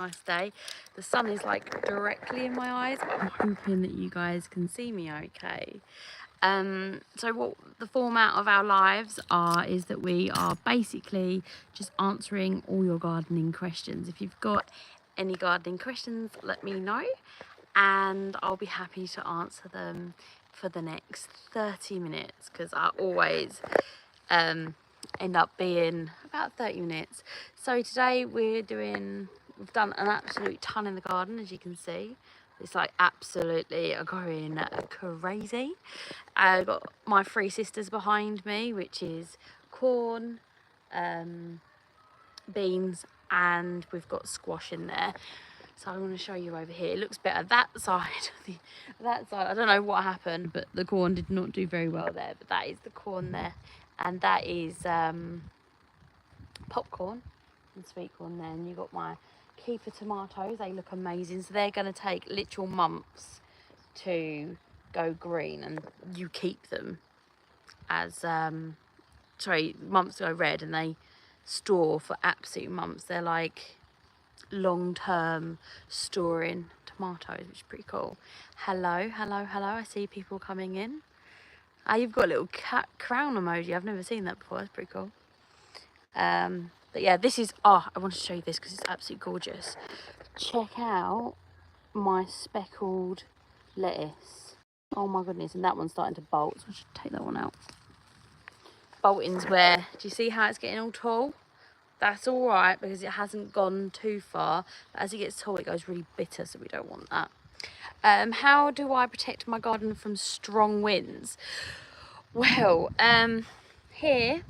Nice day. The sun is like directly in my eyes, but I'm hoping that you guys can see me okay. So what the format of our lives is that we are basically just answering all your gardening questions. If you've got any gardening questions, let me know and I'll be happy to answer them for the next 30 minutes because I always end up being about 30 minutes. So today we've done an absolute ton in the garden, as you can see. It's like absolutely going crazy. I've got my three sisters behind me, which is corn, beans, and we've got squash in there. So I'm going to show you over here. It looks better that side. That side, I don't know what happened, but the corn did not do very well there. But that is the corn there, and that is popcorn and sweet corn there. And you got my keeper tomatoes. They look amazing. So they're going to take literal months to go green, and you keep them as months to go red, and they store for absolute months. They're like long-term storing tomatoes, which is pretty cool. Hello, I see people coming in. You've got a little cat crown emoji. I've never seen that before. That's pretty cool. But yeah, this is I want to show you this because it's absolutely gorgeous. Check out my speckled lettuce. Oh my goodness, and that one's starting to bolt, so I should take that one out. Bolting's where, do you see how it's getting all tall? That's all right because it hasn't gone too far. But as it gets tall, it goes really bitter, so we don't want that. How do I protect my garden from strong winds? Well, here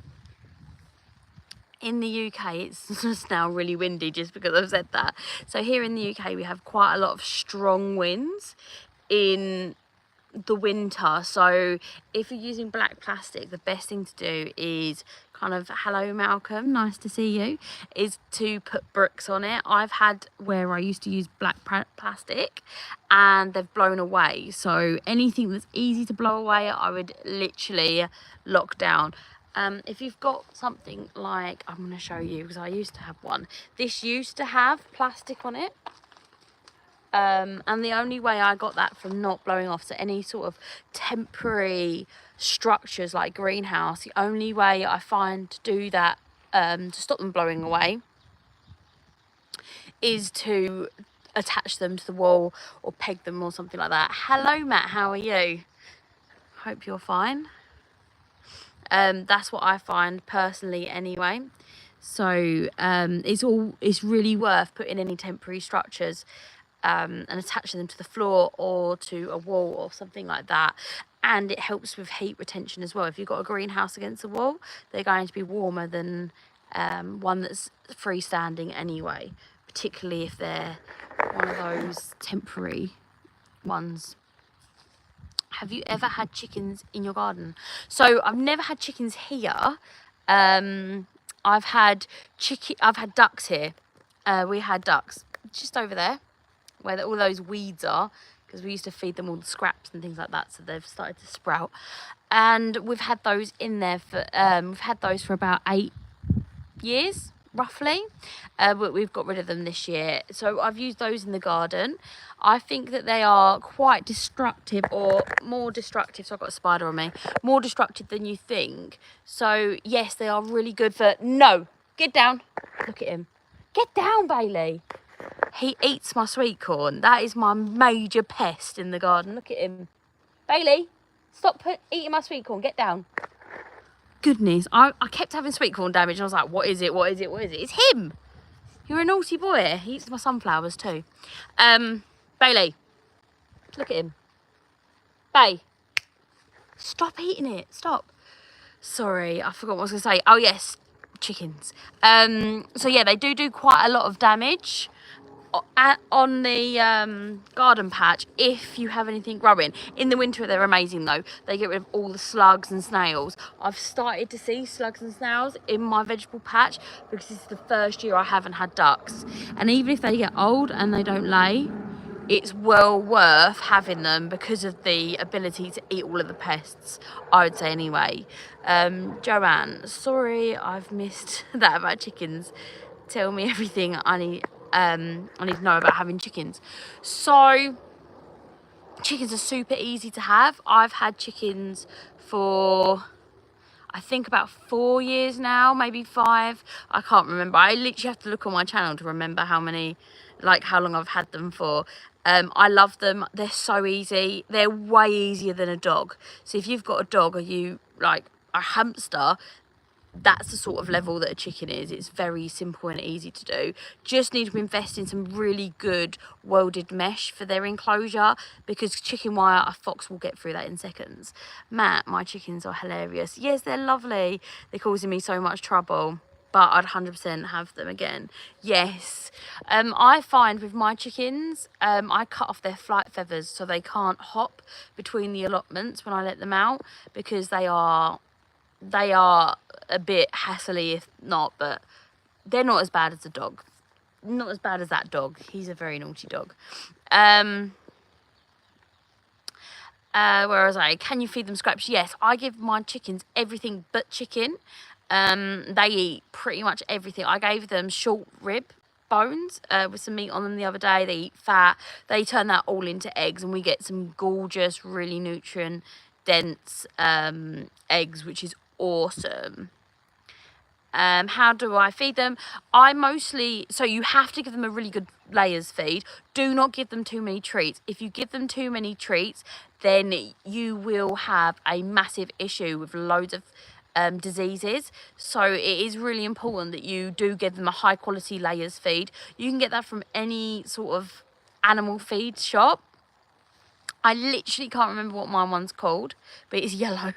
in the UK, it's just now really windy just because I've said that. So here in the UK, we have quite a lot of strong winds in the winter. So if you're using black plastic, the best thing to do is kind of, hello Malcolm, nice to see you, is to put bricks on it. I've had where I used to use black plastic and they've blown away. So anything that's easy to blow away, I would literally lock down. If you've got something like, I'm going to show you because I used to have one. This used to have plastic on it. And the only way I got that from not blowing off, so any sort of temporary structures like greenhouse, the only way I find to do that, to stop them blowing away, is to attach them to the wall or peg them or something like that. Hello Matt, how are you? Hope you're fine. That's what I find personally anyway. So it's really worth putting any temporary structures and attaching them to the floor or to a wall or something like that. And it helps with heat retention as well. If you've got a greenhouse against the wall, they're going to be warmer than one that's freestanding anyway, particularly if they're one of those temporary ones. Have you ever had chickens in your garden? So I've never had chickens here. I've had ducks here. We had ducks just over there where all those weeds are, because we used to feed them all the scraps and things like that, so they've started to sprout. And we've had those in there for about 8 years roughly, but we've got rid of them this year. So I've used those in the garden. I think that they are quite destructive, or more destructive, so I've got a spider on me, more destructive than you think. So yes, they are really good for, no, get down, look at him, get down Bailey. He eats my sweet corn. That is my major pest in the garden. Look at him. Bailey, stop eating my sweet corn. Get down. Goodness, I kept having sweet corn damage. And I was like, what is it? What is it? What is it? It's him. You're a naughty boy. He eats my sunflowers too. Bailey, look at him. Bay, stop eating it. Stop. Sorry, I forgot what I was going to say. Oh, yes, chickens. So, yeah, they do quite a lot of damage on the garden patch if you have anything growing. In the winter they're amazing though. They get rid of all the slugs and snails. I've started to see slugs and snails in my vegetable patch because this is the first year I haven't had ducks, and even if they get old and they don't lay, it's well worth having them because of the ability to eat all of the pests, I would say anyway. Joanne, sorry I've missed that about chickens. Tell me everything I need I need to know about having chickens. So chickens are super easy to have. I've had chickens for I think about 4 years now, maybe 5. I can't remember. I literally have to look on my channel to remember how long I've had them for. I love them. They're so easy. They're way easier than a dog. So if you've got a dog or you like a hamster, that's the sort of level that a chicken is. It's very simple and easy to do. Just need to invest in some really good welded mesh for their enclosure, because chicken wire, a fox will get through that in seconds. Matt, my chickens are hilarious. Yes, they're lovely. They're causing me so much trouble, but I'd 100% have them again. Yes. I find with my chickens, I cut off their flight feathers so they can't hop between the allotments when I let them out, because they are a bit hassly if not, but they're not as bad as a dog. Not as bad as that dog. He's a very naughty dog. Where was I? Can you feed them scraps? Yes, I give my chickens everything but chicken. They eat pretty much everything. I gave them short rib bones with some meat on them the other day. They eat fat. They turn that all into eggs, and we get some gorgeous, really nutrient dense eggs, which is awesome. How do I feed them? So you have to give them a really good layers feed. Do not give them too many treats. If you give them too many treats, then you will have a massive issue with loads of diseases. So it is really important that you do give them a high quality layers feed. You can get that from any sort of animal feed shop. I literally can't remember what my one's called, but it's yellow.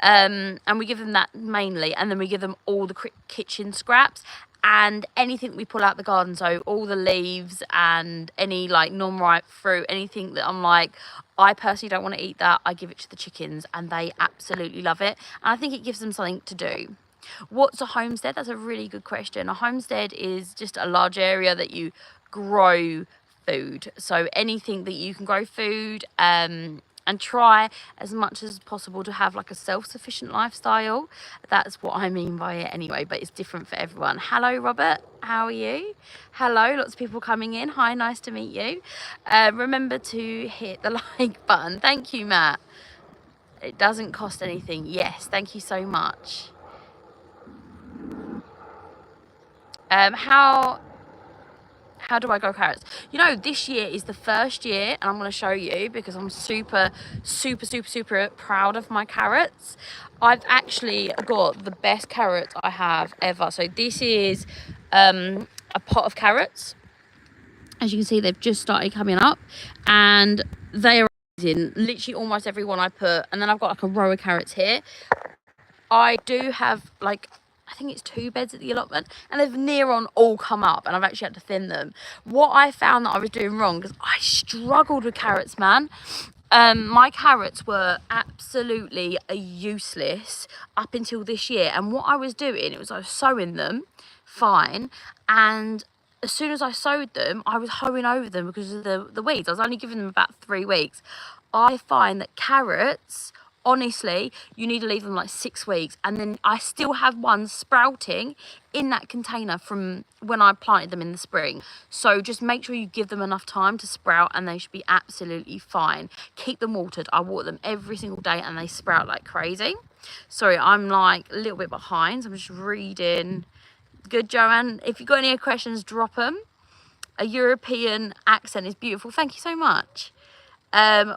And we give them that mainly, and then we give them all the kitchen scraps and anything we pull out the garden. So all the leaves and any like non-ripe fruit, anything that I'm like, I personally don't want to eat that, I give it to the chickens, and they absolutely love it. And I think it gives them something to do. What's a homestead? That's a really good question. A homestead is just a large area that you grow food. So anything that you can grow food, and try as much as possible to have like a self-sufficient lifestyle. That's what I mean by it anyway, but it's different for everyone. Hello Robert, how are you? Hello, lots of people coming in. Hi, nice to meet you. Remember to hit the like button. Thank you, Matt. It doesn't cost anything. Yes, thank you so much. How do I grow carrots? You know, this year is the first year, and I'm going to show you because I'm super proud of my carrots. I've actually got the best carrots I have ever. So this is a pot of carrots. As you can see, they've just started coming up, and they are amazing. Literally almost every one I put. And then I've got like a row of carrots here. I do have like, I think it's 2 beds at the allotment, and they've near on all come up, and I've actually had to thin them. What I found that I was doing wrong, because I struggled with carrots, man. My carrots were absolutely useless up until this year, and what I was doing, it was I was sowing them fine, and as soon as I sowed them, I was hoeing over them because of the weeds. I was only giving them about 3 weeks. I find that carrots, honestly, you need to leave them like 6 weeks, and then I still have ones sprouting in that container from when I planted them in the spring. So just make sure you give them enough time to sprout, and they should be absolutely fine. Keep them watered. I water them every single day, and they sprout like crazy. Sorry, I'm like a little bit behind, so I'm just reading. Good, Joanne. If you've got any questions, drop them. A European accent is beautiful. Thank you so much.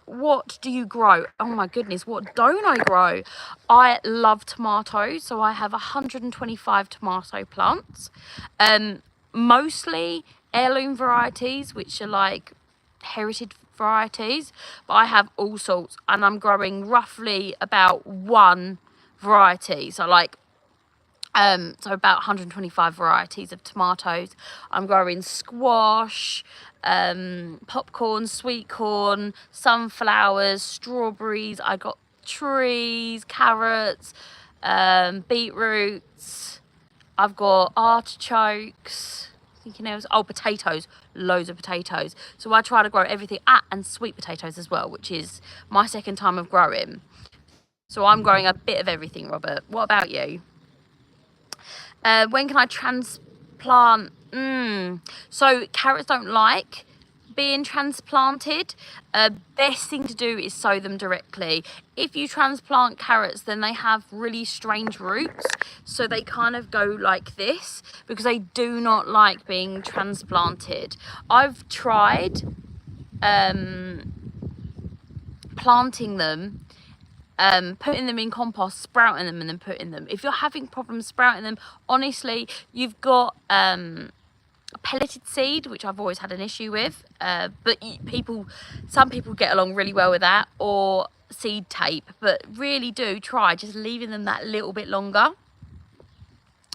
What do you grow? Oh my goodness, what don't I grow? I love tomatoes, so I have 125 tomato plants. Mostly heirloom varieties, which are like heritage varieties, but I have all sorts, and I'm growing roughly about 1 variety. So like so about 125 varieties of tomatoes. I'm growing squash, popcorn, sweet corn, sunflowers, strawberries. I got trees, carrots, beetroots. I've got artichokes. Thinking else. Oh, potatoes. Loads of potatoes. So I try to grow everything. And sweet potatoes as well, which is my second time of growing. So I'm growing a bit of everything, Robert. What about you? When can I transplant So carrots don't like being transplanted. Best thing to do is sow them directly. If you transplant carrots, then they have really strange roots, so they kind of go like this because they do not like being transplanted. I've tried planting them, putting them in compost, sprouting them, and then putting them. If you're having problems sprouting them, honestly, you've got pelleted seed, which I've always had an issue with, but some people get along really well with that, or seed tape. But really do try just leaving them that little bit longer.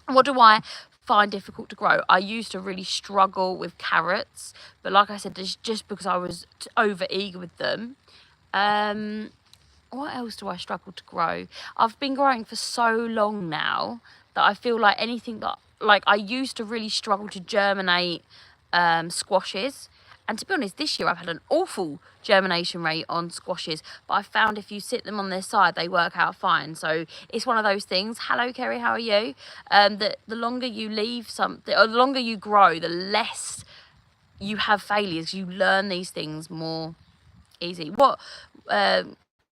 What do I find difficult to grow? I used to really struggle with carrots, but like I said, just because I was over eager with them. What else do I struggle to grow? I've been growing for so long now that I feel like anything that, like, I used to really struggle to germinate squashes. And to be honest, this year I've had an awful germination rate on squashes, but I found if you sit them on their side, they work out fine. So it's one of those things. Hello, Kerry, how are you? That the longer you leave something, or the longer you grow, the less you have failures. You learn these things more easy. What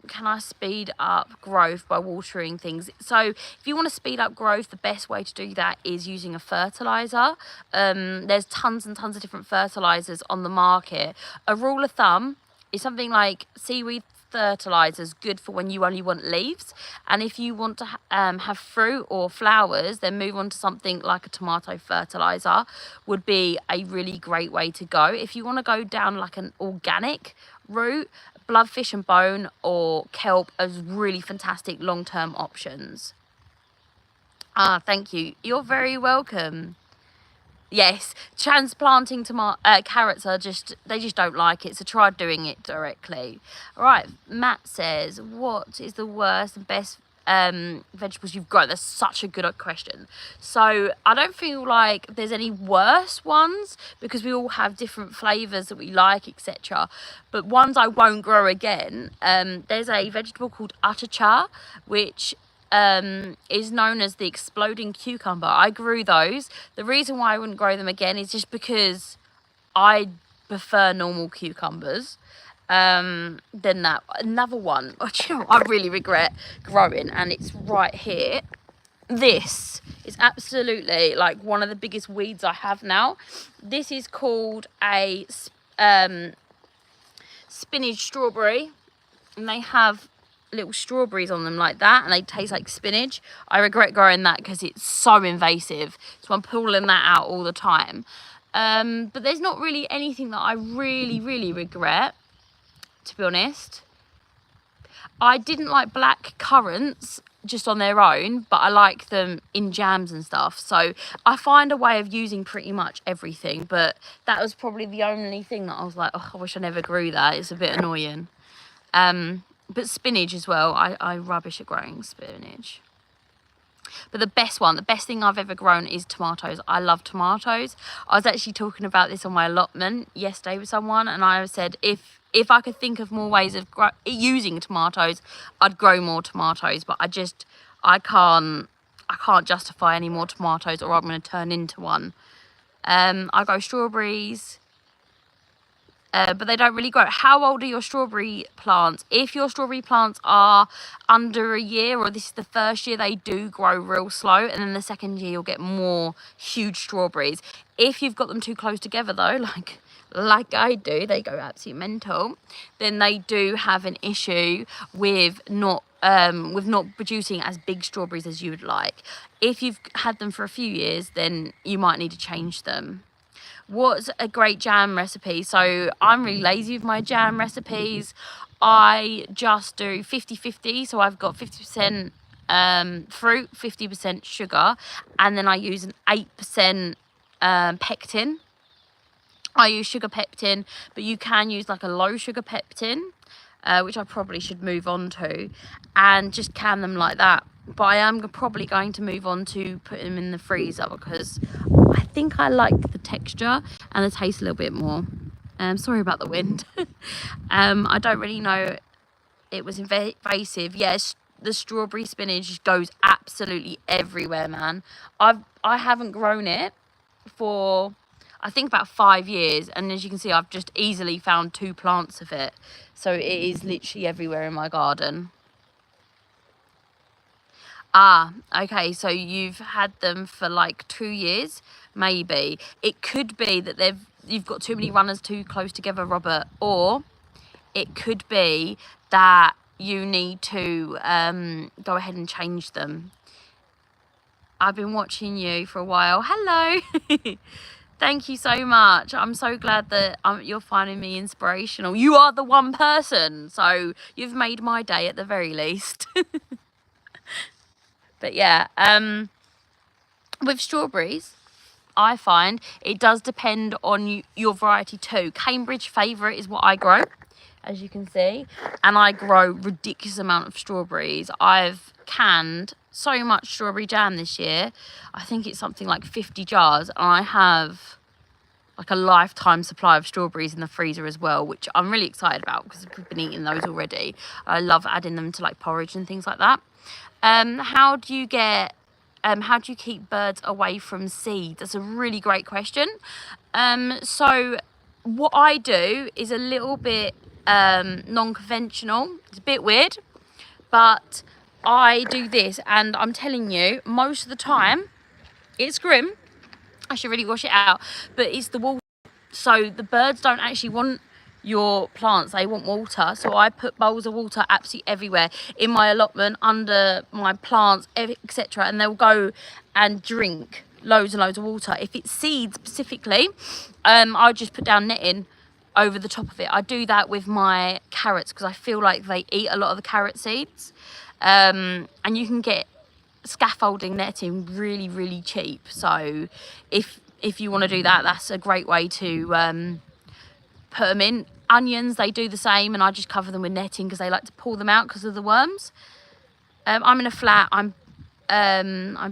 can I speed up growth by watering things? So if you want to speed up growth, the best way to do that is using a fertilizer. There's tons and tons of different fertilizers on the market. A rule of thumb is something like seaweed fertilizers, good for when you only want leaves, and if you want to have fruit or flowers, then move on to something like a tomato fertilizer would be a really great way to go. If you want to go down like an organic route, bloodfish and bone or kelp are really fantastic long-term options. Thank you, you're very welcome. Yes, transplanting carrots they just don't like it, so try doing it directly. All right, Matt says, what is the worst and best vegetables you've grown? That's such a good question. So I don't feel like there's any worse ones because we all have different flavors that we like, etc. But ones I won't grow again, there's a vegetable called utterchar, which is known as the exploding cucumber. I grew those. The reason why I wouldn't grow them again is just because I prefer normal cucumbers. Then that another one, I really regret growing, and it's right here. This is absolutely like one of the biggest weeds I have now. This is called a spinach strawberry, and they have little strawberries on them like that, and they taste like spinach. I regret growing that because it's so invasive, so I'm pulling that out all the time. But there's not really anything that I really regret, to be honest. I didn't like black currants just on their own, but I like them in jams and stuff, so I find a way of using pretty much everything. But that was probably the only thing that I was like, oh, I wish I never grew that, it's a bit annoying. But spinach as well, I rubbish at growing spinach. But the best thing I've ever grown is tomatoes. I love tomatoes. I was actually talking about this on my allotment yesterday with someone, and I said if I could think of more ways of using tomatoes, I'd grow more tomatoes. But I can't justify any more tomatoes, or I'm going to turn into one. I grow strawberries. But they don't really grow. How old are your strawberry plants? If your strawberry plants are under a year, or this is the first year, they do grow real slow, and then the second year you'll get more huge strawberries. If you've got them too close together though, like I do, they go absolutely mental, then they do have an issue with not producing as big strawberries as you would like. If you've had them for a few years, then you might need to change them. What's a great jam recipe? So I'm really lazy with my jam recipes. I just do 50-50. So I've got 50% fruit, 50% sugar, and then I use an 8% pectin. I use sugar pectin, but you can use like a low sugar pectin, which I probably should move on to, and just can them like that. But I am probably going to move on to put them in the freezer because I think I like the texture and the taste a little bit more. Sorry about the wind. I don't really know. It was invasive. Yes, the strawberry spinach goes absolutely everywhere, man. I haven't grown it for I think about 5 years, and as you can see, I've just easily found 2 plants of it. So it is literally everywhere in my garden. Ah, okay, so you've had them for like 2 years, maybe. It could be that you've got too many runners too close together, Robert, or it could be that you need to go ahead and change them. I've been watching you for a while. Hello. Thank you so much. I'm so glad that you're finding me inspirational. You are the one person, so you've made my day at the very least. But yeah, with strawberries, I find it does depend on your variety too. Cambridge Favourite is what I grow, as you can see, and I grow ridiculous amount of strawberries. I've canned so much strawberry jam this year. I think it's something like 50 jars, and I have like a lifetime supply of strawberries in the freezer as well, which I'm really excited about because we've been eating those already. I love adding them to like porridge and things like that. How do you keep birds away from seeds? That's a really great question. So what I do is a little bit non-conventional. It's a bit weird, but I do this, and I'm telling you, most of the time it's grim. I should really wash it out, but it's the water. So the birds don't actually want your plants, they want water. So I put bowls of water absolutely everywhere, in my allotment, under my plants, etc., and they'll go and drink loads and loads of water. If it's seeds specifically, I just put down netting over the top of it. I do that with my carrots because I feel like they eat a lot of the carrot seeds, and you can get scaffolding netting really, really cheap. So if you want to do that, that's a great way to put them in. Onions, they do the same, and I just cover them with netting because they like to pull them out because of the worms. I'm in a flat. I'm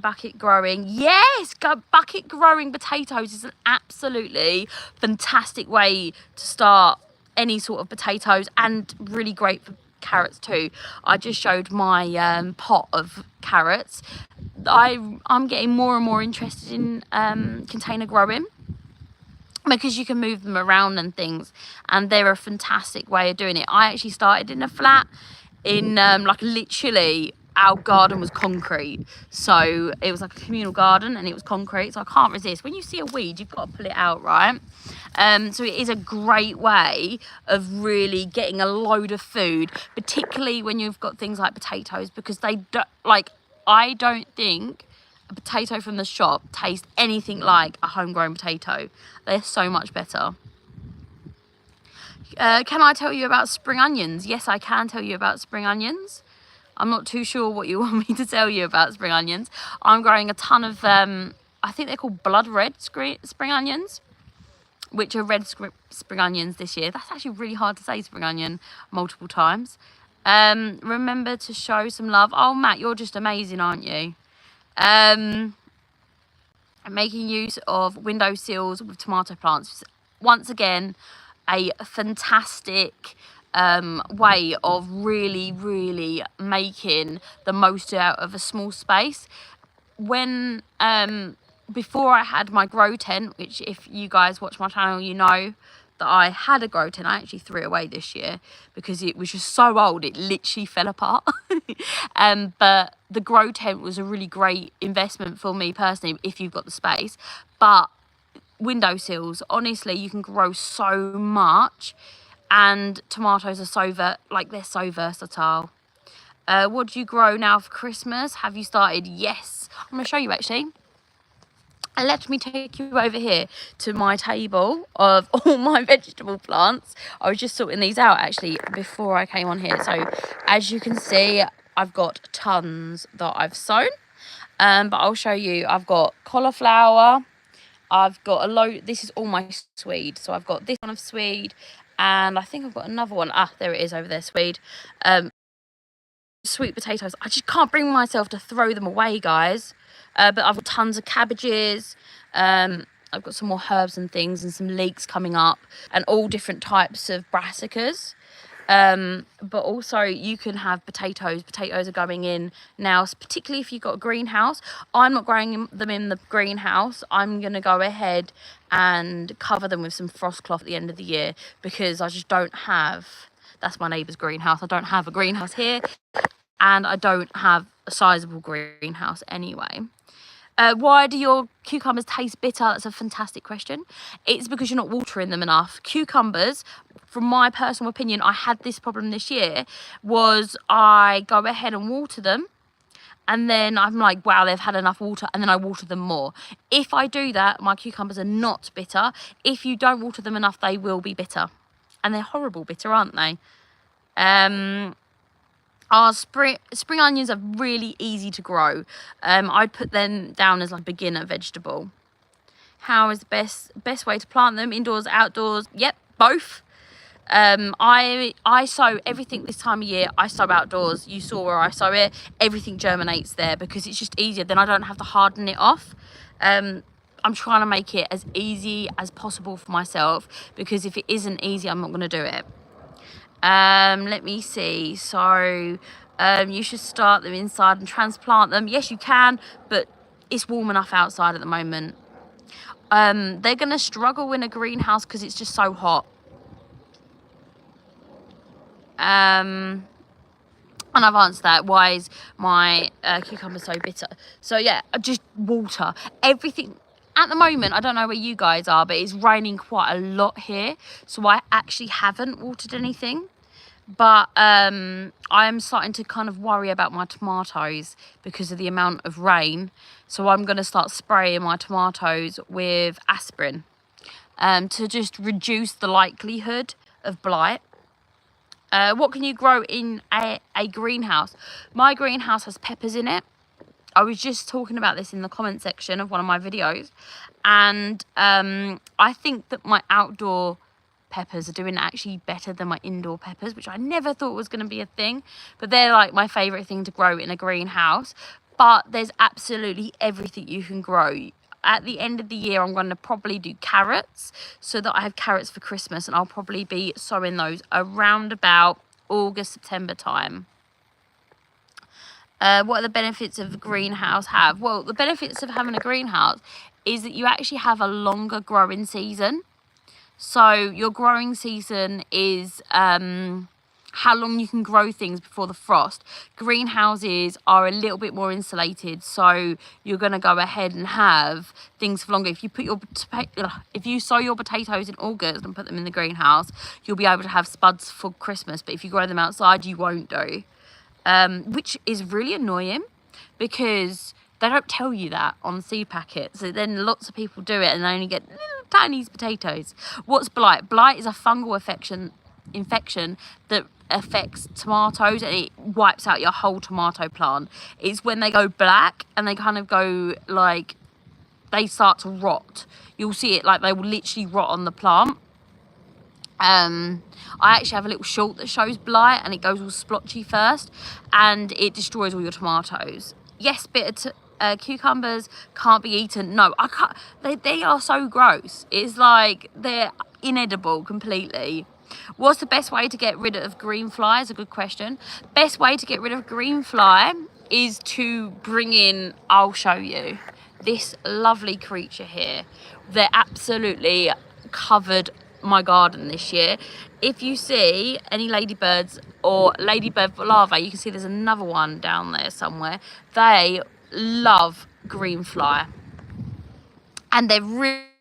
bucket growing. Yes, bucket growing potatoes is an absolutely fantastic way to start any sort of potatoes, and really great for carrots too. I just showed my pot of carrots. I'm getting more and more interested in container growing, because you can move them around and things, and they're a fantastic way of doing it. I actually started in a flat in like literally our garden was concrete, so it was like a communal garden and it was concrete, so I can't resist. When you see a weed, you've got to pull it out, right? So it is a great way of really getting a load of food, particularly when you've got things like potatoes, because they don't, like, I don't think a potato from the shop tastes anything like a homegrown potato. They're so much better. Can I tell you about spring onions? Yes, I can tell you about spring onions. I'm not too sure what you want me to tell you about spring onions. I'm growing a ton of, I think they're called blood red spring onions, which are red spring onions this year. That's actually really hard to say, spring onion, multiple times. Remember to show some love. Oh, Matt, you're just amazing, aren't you? Making use of windowsills with tomato plants. Once again, a fantastic way of really making the most out of a small space. When before I had my grow tent, which if you guys watch my channel, you know that I had a grow tent. I actually threw it away this year because it was just so old, it literally fell apart. But the grow tent was a really great investment for me personally, if you've got the space. But windowsills, honestly, you can grow so much, and tomatoes are they're so versatile. What do you grow now for Christmas? Have you started? Yes, I'm going to show you actually. And let me take you over here to my table of all my vegetable plants. I was just sorting these out actually before I came on here. So as you can see, I've got tons that I've sown. But I'll show you. I've got cauliflower. I've got a load. This is all my swede. So I've got this one of swede, and I think I've got another one. Ah, there it is over there, swede. Sweet potatoes. I just can't bring myself to throw them away, guys. But I've got tons of cabbages. I've got some more herbs and things, and some leeks coming up, and all different types of brassicas. But also you can have potatoes. Potatoes are going in now, particularly if you've got a greenhouse. I'm not growing them in the greenhouse. I'm going to go ahead and cover them with some frost cloth at the end of the year, because I just don't have, that's my neighbour's greenhouse. I don't have a greenhouse here, and I don't have a sizable greenhouse anyway. Why do your cucumbers taste bitter? That's a fantastic question. It's because you're not watering them enough. Cucumbers, from my personal opinion, I had this problem this year, was I go ahead and water them, and then I'm like, wow, they've had enough water, and then I water them more. If I do that, my cucumbers are not bitter. If you don't water them enough, they will be bitter. And they're horrible bitter, aren't they? Our spring onions are really easy to grow. I'd put them down as like a beginner vegetable. How is the best way to plant them? Indoors, outdoors? Yep, both. I sow everything this time of year. I sow outdoors. You saw where I sow it. Everything germinates there because it's just easier. Then I don't have to harden it off. I'm trying to make it as easy as possible for myself, because if it isn't easy, I'm not going to do it. Let me see. So you should start them inside and transplant them. Yes, you can, but it's warm enough outside at the moment. They're going to struggle in a greenhouse because it's just so hot. And I've answered that. Why is my cucumber so bitter? So yeah, just water. Everything. At the moment, I don't know where you guys are, but it's raining quite a lot here. So I actually haven't watered anything. But I am starting to kind of worry about my tomatoes because of the amount of rain. So I'm going to start spraying my tomatoes with aspirin to just reduce the likelihood of blight. What can you grow in a greenhouse? My greenhouse has peppers in it. I was just talking about this in the comment section of one of my videos. And I think that my outdoor peppers are doing actually better than my indoor peppers, which I never thought was going to be a thing. But they're like my favourite thing to grow in a greenhouse. But there's absolutely everything you can grow. At the end of the year, I'm going to probably do carrots so that I have carrots for Christmas. And I'll probably be sowing those around about August, September time. What are the benefits of a greenhouse have? Well, the benefits of having a greenhouse is that you actually have a longer growing season. So your growing season is how long you can grow things before the frost. Greenhouses are a little bit more insulated, so you're going to go ahead and have things for longer. If you put if you sow your potatoes in August and put them in the greenhouse, you'll be able to have spuds for Christmas. But if you grow them outside, you won't do. Which is really annoying because they don't tell you that on the seed packet. So then lots of people do it and they only get little tiny potatoes. What's blight? Blight is a fungal infection that affects tomatoes and it wipes out your whole tomato plant. It's when they go black and they kind of go like, they start to rot. You'll see it like they will literally rot on the plant. I actually have a little short that shows blight and it goes all splotchy first and it destroys all your tomatoes. Yes, bitter cucumbers can't be eaten. No, I can't. They are so gross. It's like they're inedible completely. What's the best way to get rid of green fly? Is a good question. Best way to get rid of green fly is to bring in, I'll show you, this lovely creature here. They're absolutely covered my garden this year. If you see any ladybirds or ladybird larvae, you can see there's another one down there somewhere. They love green fly and they're really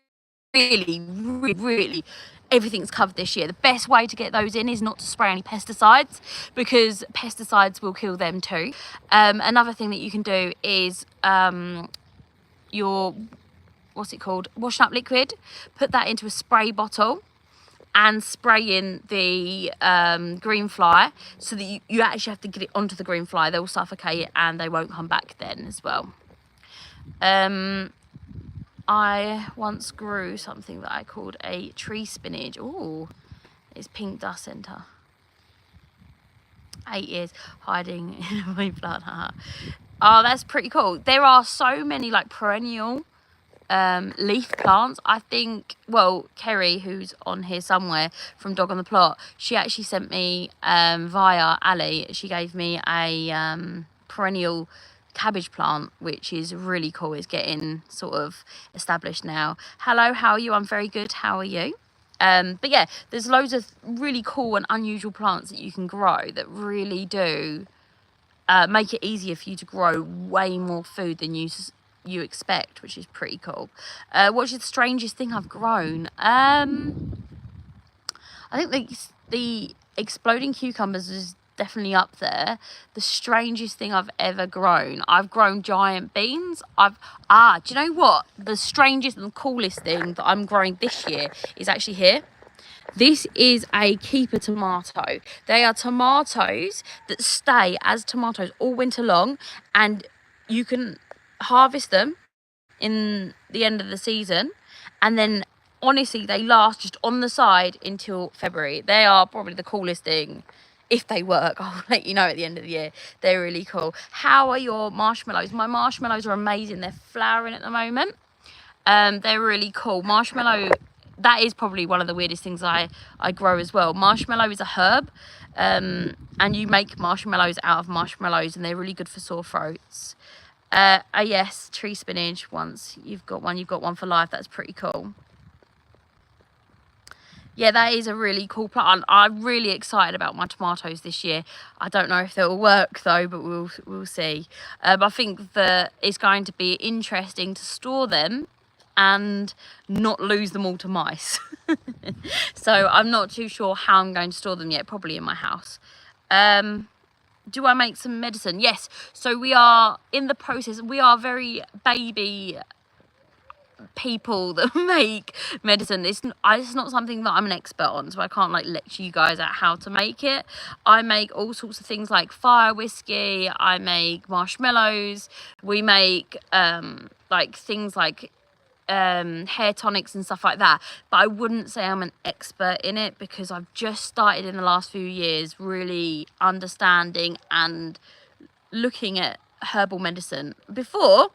everything's covered this year. The best way to get those in is not to spray any pesticides because pesticides will kill them too. Another thing that you can do is your washing up liquid, put that into a spray bottle and spray in the green fly so that you actually have to get it onto the green fly. They will suffocate it and they won't come back then as well. I once grew something that I called a tree spinach. Ooh, it's pink dust centre. 8 years hiding in a weed plant. Oh, that's pretty cool. There are so many like perennial leaf plants. I think, well, Kerry, who's on here somewhere from Dog on the Plot, she actually sent me via Ali, she gave me a perennial cabbage plant, which is really cool. It's getting sort of established now. Hello, how are you? I'm very good. How are you? But yeah, there's loads of really cool and unusual plants that you can grow that really do make it easier for you to grow way more food than you expect, which is pretty cool. What's the strangest thing I've grown? I think the exploding cucumbers is definitely up there. The strangest thing I've ever grown, I've grown giant beans. Do you know what? The strangest and coolest thing that I'm growing this year is actually here. This is a keeper tomato. They are tomatoes that stay as tomatoes all winter long, and you can harvest them in the end of the season, and then honestly they last just on the side until February. They are probably the coolest thing. If they work, I'll let you know at the end of the year. They're really cool. How are your marshmallows? My marshmallows are amazing. They're flowering at the moment. They're really cool. Marshmallow, that is probably one of the weirdest things I grow as well. Marshmallow is a herb, and you make marshmallows out of marshmallows, and they're really good for sore throats. Yes, tree spinach. Once you've got one for life. That's pretty cool. Yeah, that is a really cool plant. I'm really excited about my tomatoes this year. I don't know if they'll work though, but we'll see. I think that it's going to be interesting to store them and not lose them all to mice. So I'm not too sure how I'm going to store them yet. Probably in my house. Do I make some medicine? Yes. So we are in the process. We are very baby people that make medicine. It's not something that I'm an expert on, so I can't like lecture you guys at how to make it. I make all sorts of things like fire whiskey. I make marshmallows. We make like things like hair tonics and stuff like that, but I wouldn't say I'm an expert in it because I've just started in the last few years really understanding and looking at herbal medicine. Before,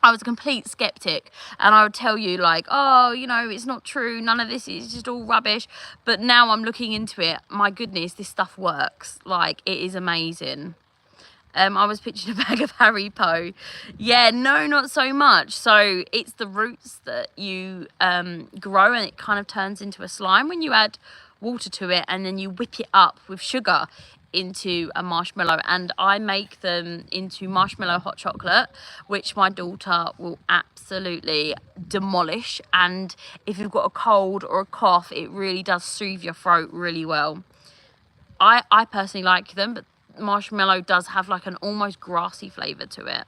I was a complete skeptic, and I would tell you like, oh, you know, it's not true, none of this is just all rubbish. But now I'm looking into it, my goodness, this stuff works. Like, it is amazing. I was pitching a bag of Haribo. Yeah, no, not so much. So it's the roots that you grow, and it kind of turns into a slime when you add water to it, and then you whip it up with sugar into a marshmallow. And I make them into marshmallow hot chocolate, which my daughter will absolutely demolish. And if you've got a cold or a cough, it really does soothe your throat really well. I personally like them, but marshmallow does have like an almost grassy flavour to it.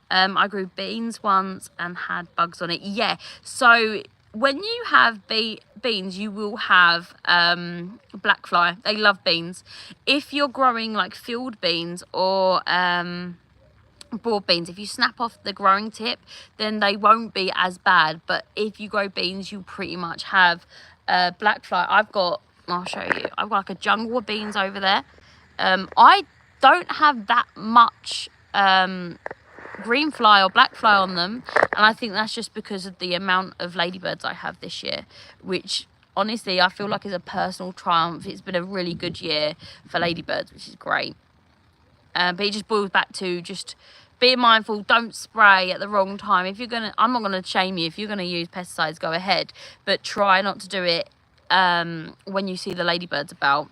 I grew beans once and had bugs on it. Yeah, so when you have beans, you will have black fly. They love beans. If you're growing like field beans or broad beans, if you snap off the growing tip, then they won't be as bad. But if you grow beans, you pretty much have black fly. I'll show you. I've got like a jungle of beans over there. I don't have that much green fly or black fly on them, and I think that's just because of the amount of ladybirds I have this year, which honestly I feel like is a personal triumph. It's been a really good year for ladybirds, which is great. But it just boils back to just being mindful. Don't spray at the wrong time. If you're gonna, I'm not gonna shame you. If you're gonna use pesticides, go ahead, but try not to do it when you see the ladybirds about.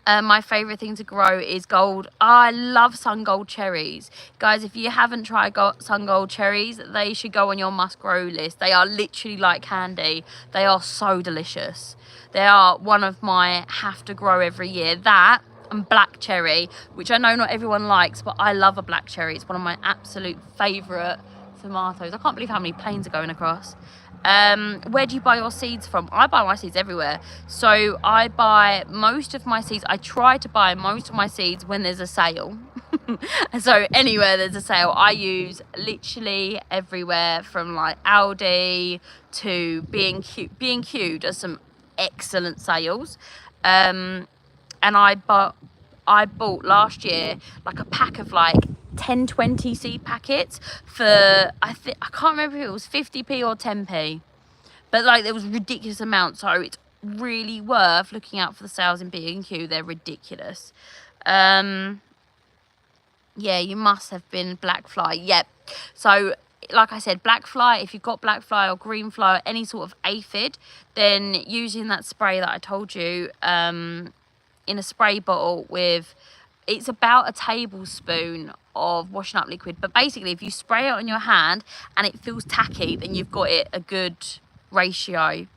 My favourite thing to grow is gold. I love sun gold cherries. Guys, if you haven't tried sun gold cherries, they should go on your must grow list. They are literally like candy. They are so delicious. They are one of my have to grow every year. That and black cherry, which I know not everyone likes, but I love a black cherry. It's one of my absolute favourite tomatoes. I can't believe how many planes are going across. Where do you buy your seeds from? I buy my seeds everywhere. So I buy most of my seeds. I try to buy most of my seeds when there's a sale. So anywhere there's a sale, I use literally everywhere, from like Aldi to B&Q does some excellent sales. And I bought last year like a pack of like 10-20 seed packets for, I can't remember if it was 50p or 10p, but like there was ridiculous amounts. So it's really worth looking out for the sales in B&Q. They're ridiculous. Yeah, you must have been black fly. Yep. So like I said, black fly, if you've got black fly or green fly or any sort of aphid, then using that spray that I told you, in a spray bottle with, it's about a tablespoon of washing up liquid, but basically if you spray it on your hand and it feels tacky, then you've got it a good ratio.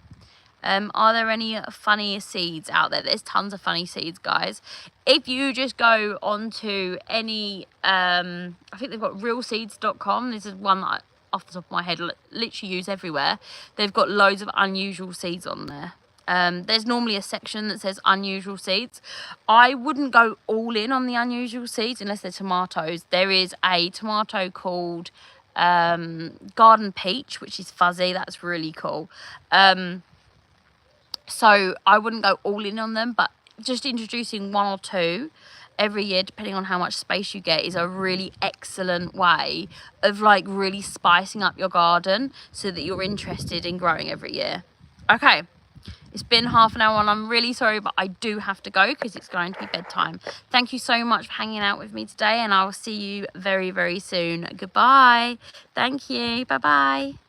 Are there any funny seeds out there? There's tons of funny seeds, guys. If you just go onto any, I think they've got realseeds.com. This is one that I, off the top of my head, literally use everywhere. They've got loads of unusual seeds on there. There's normally a section that says unusual seeds. I wouldn't go all in on the unusual seeds unless they're tomatoes. There is a tomato called garden peach, which is fuzzy. That's really cool. So I wouldn't go all in on them, but just introducing 1 or 2 every year, depending on how much space you get, is a really excellent way of like really spicing up your garden so that you're interested in growing every year. Okay, it's been half an hour and I'm really sorry, but I do have to go because it's going to be bedtime. Thank you so much for hanging out with me today, and I will see you very, very soon. Goodbye. Thank you. Bye-bye.